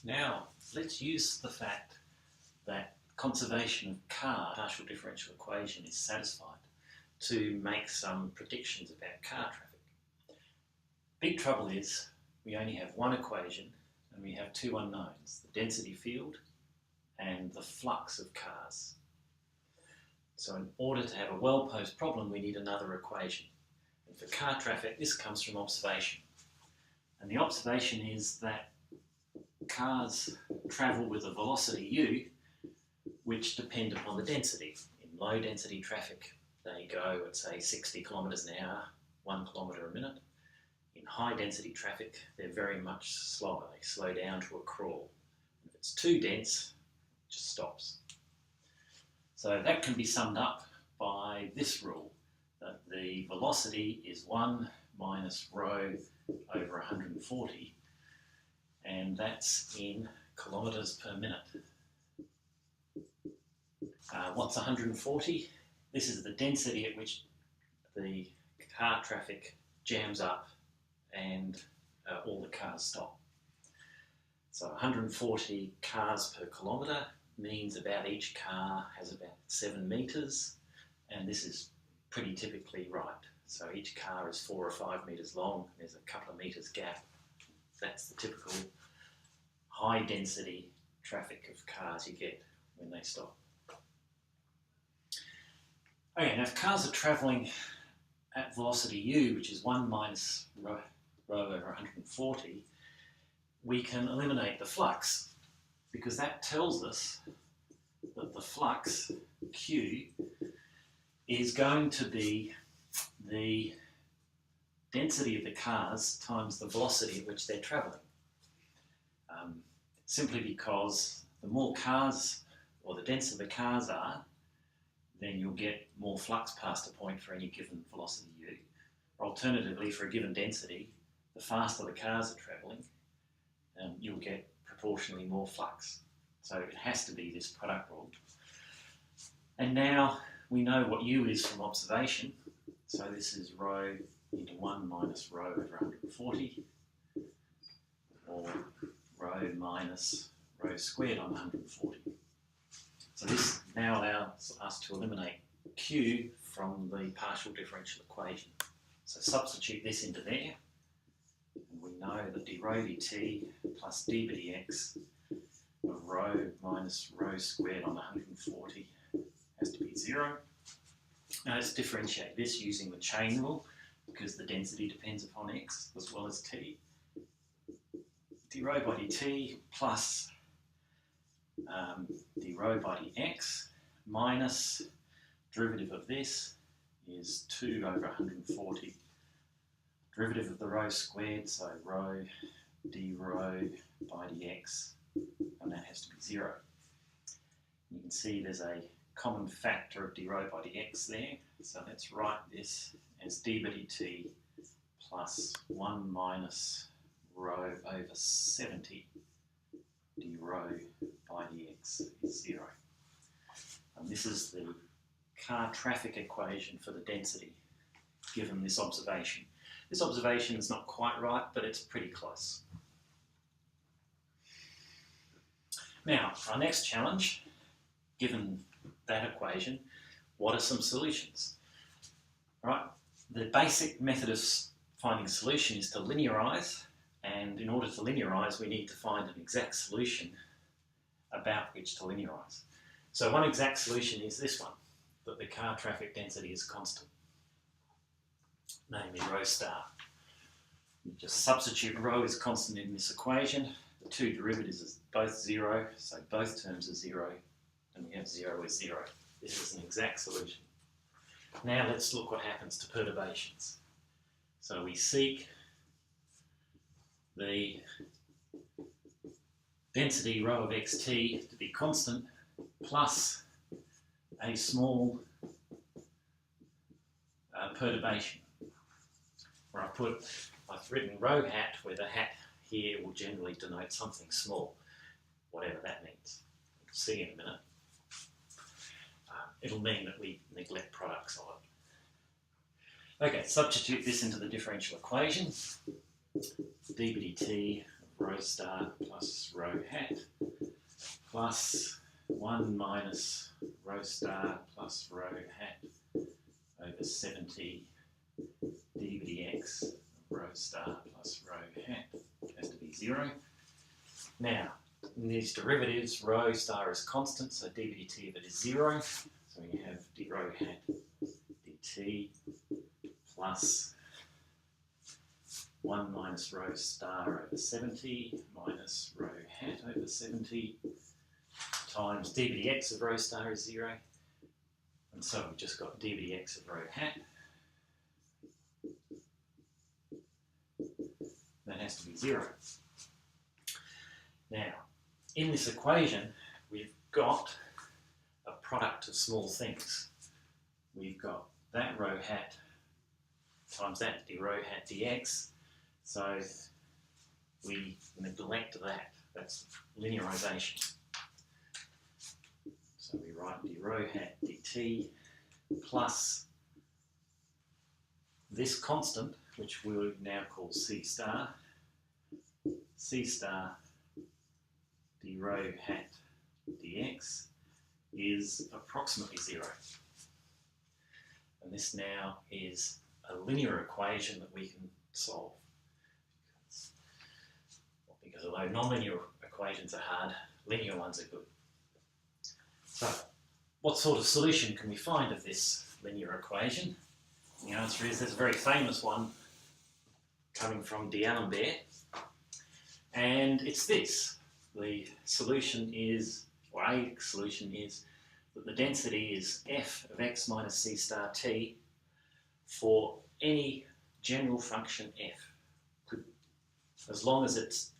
Now, let's use the fact that conservation of car partial differential equation is satisfied to make some predictions about car traffic. Big trouble is we only have one equation and we have two unknowns, the density field and the flux of cars. So in order to have a well-posed problem, we need another equation. And for car traffic, this comes from observation. And the observation is that cars travel with a velocity u, which depend upon the density. In low density traffic, they go at say 60 kilometres an hour, 1 kilometre a minute. In high density traffic, they're very much slower. They slow down to a crawl. If it's too dense, it just stops. So that can be summed up by this rule, that the velocity is 1 minus rho over 140, and that's in kilometres per minute. What's 140? This is the density at which the car traffic jams up and all the cars stop. So 140 cars per kilometre means about each car has about 7 metres, and this is pretty typically right. So each car is 4 or 5 metres long, there's a couple of metres gap. That's the typical high density traffic of cars you get when they stop. Okay, now if cars are travelling at velocity u, which is 1 minus rho over 140, we can eliminate the flux, because that tells us that the flux, Q, is going to be the density of the cars times the velocity at which they're travelling. Simply because the more cars, or the denser the cars are, then you'll get more flux past a point for any given velocity u. Or alternatively, for a given density, the faster the cars are travelling, you'll get proportionally more flux. So it has to be this product rule. And now we know what u is from observation. So this is rho into 1 minus rho over 140, or rho minus rho squared on 140. So this now allows us to eliminate q from the partial differential equation. So substitute this into there, and we know that d rho dt plus d by dx of rho minus rho squared on 140 has to be 0. Now let's differentiate this using the chain rule, because the density depends upon x as well as t. d rho by dt plus d rho by dx minus derivative of this is 2 over 140. Derivative of the rho squared, so rho d rho by dx, and that has to be 0. You can see there's a common factor of d rho by dx there, so let's write this as d by dt plus 1 minus rho over 70 d rho by dx is 0. And this is the car traffic equation for the density given this observation. This observation is not quite right, but it's pretty close. Now, our next challenge, given that equation, what are some solutions? Right, the basic method of finding a solution is to linearise, and in order to linearise we need to find an exact solution about which to linearise. So one exact solution is this one, that the car traffic density is constant, namely rho star. You just substitute rho is constant in this equation, the two derivatives is both 0, so both terms are 0, and we have 0 is 0. This is an exact solution. Now let's look what happens to perturbations. So we seek the density rho of xt to be constant plus a small perturbation, where I've written rho hat, where the hat here will generally denote something small, whatever that means. We'll see in a minute. It'll mean that we neglect products of it. Okay, substitute this into the differential equation. d by dt of rho star plus plus rho hat plus 1 minus rho star plus rho hat over 70 d dx of rho star plus rho hat has to be 0. Now, in these derivatives, rho star is constant, so d dt of it is 0. So we have d rho hat dt plus 1 minus rho star over 70 minus rho hat over 70 times d dx of rho star is 0. And so we've just got d dx of rho hat. That has to be 0. Now, in this equation, we've got a product of small things. We've got that rho hat times that d rho hat dx. So we neglect that. That's linearisation. So we write d rho hat dt plus this constant, which we will now call c star d rho hat dx is approximately 0. And this now is a linear equation that we can solve. Because although nonlinear equations are hard, linear ones are good. So, what sort of solution can we find of this linear equation? The answer is there's a very famous one coming from D'Alembert, and it's this. The solution is, or a solution is, that the density is f of x minus c star t for any general function f, as long as it's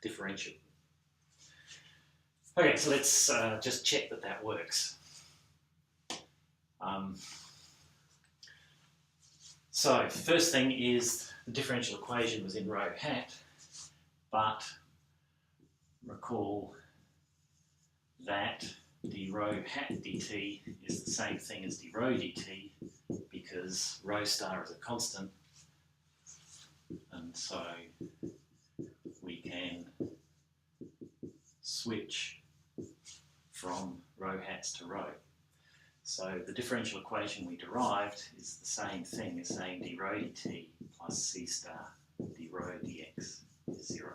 differentiable. Okay, so let's just check that that works. So first thing is the differential equation was in rho hat, but recall that d rho hat dt is the same thing as d rho dt because rho star is a constant, and so we can switch from rho hats to rho. So the differential equation we derived is the same thing as saying d rho dt plus c star d rho dx is 0,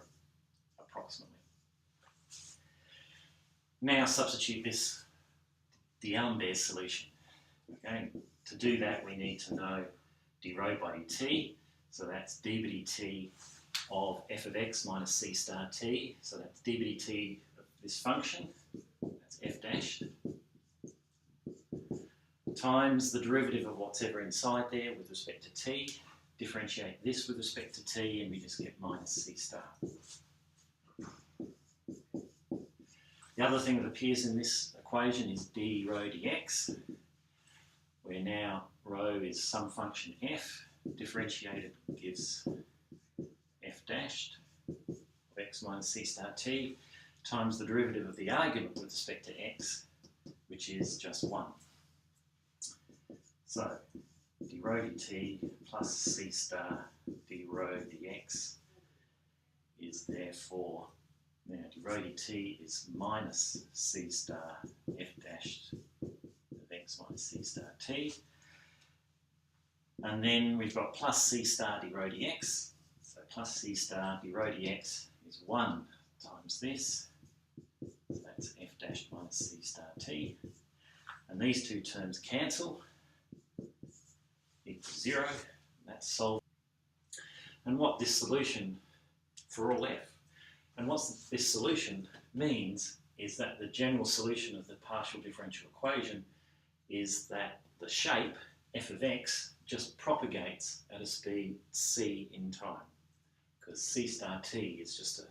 approximately. Now substitute this D'Alembert solution. Okay, to do that we need to know d rho by dt, so that's d by dt of f of x minus c star t, so that's d by dt of this function, that's f dash, times the derivative of what's ever inside there with respect to t, differentiate this with respect to t, and we just get minus c star. The other thing that appears in this equation is d rho dx, where now rho is some function f, differentiated gives f dashed of x minus c star t, times the derivative of the argument with respect to x, which is just 1. So d rho dt plus c star d rho dx is therefore, now d rho dt is minus c star f dashed of x minus c star t. And then we've got plus c star d rho dx. So plus c star d rho dx is 1 times this. So that's f dashed minus c star t. And these two terms cancel, equals 0. That's solved. And what this solution for all f, and what this solution means is that the general solution of the partial differential equation is that the shape f of x just propagates at a speed c in time, because c star t is just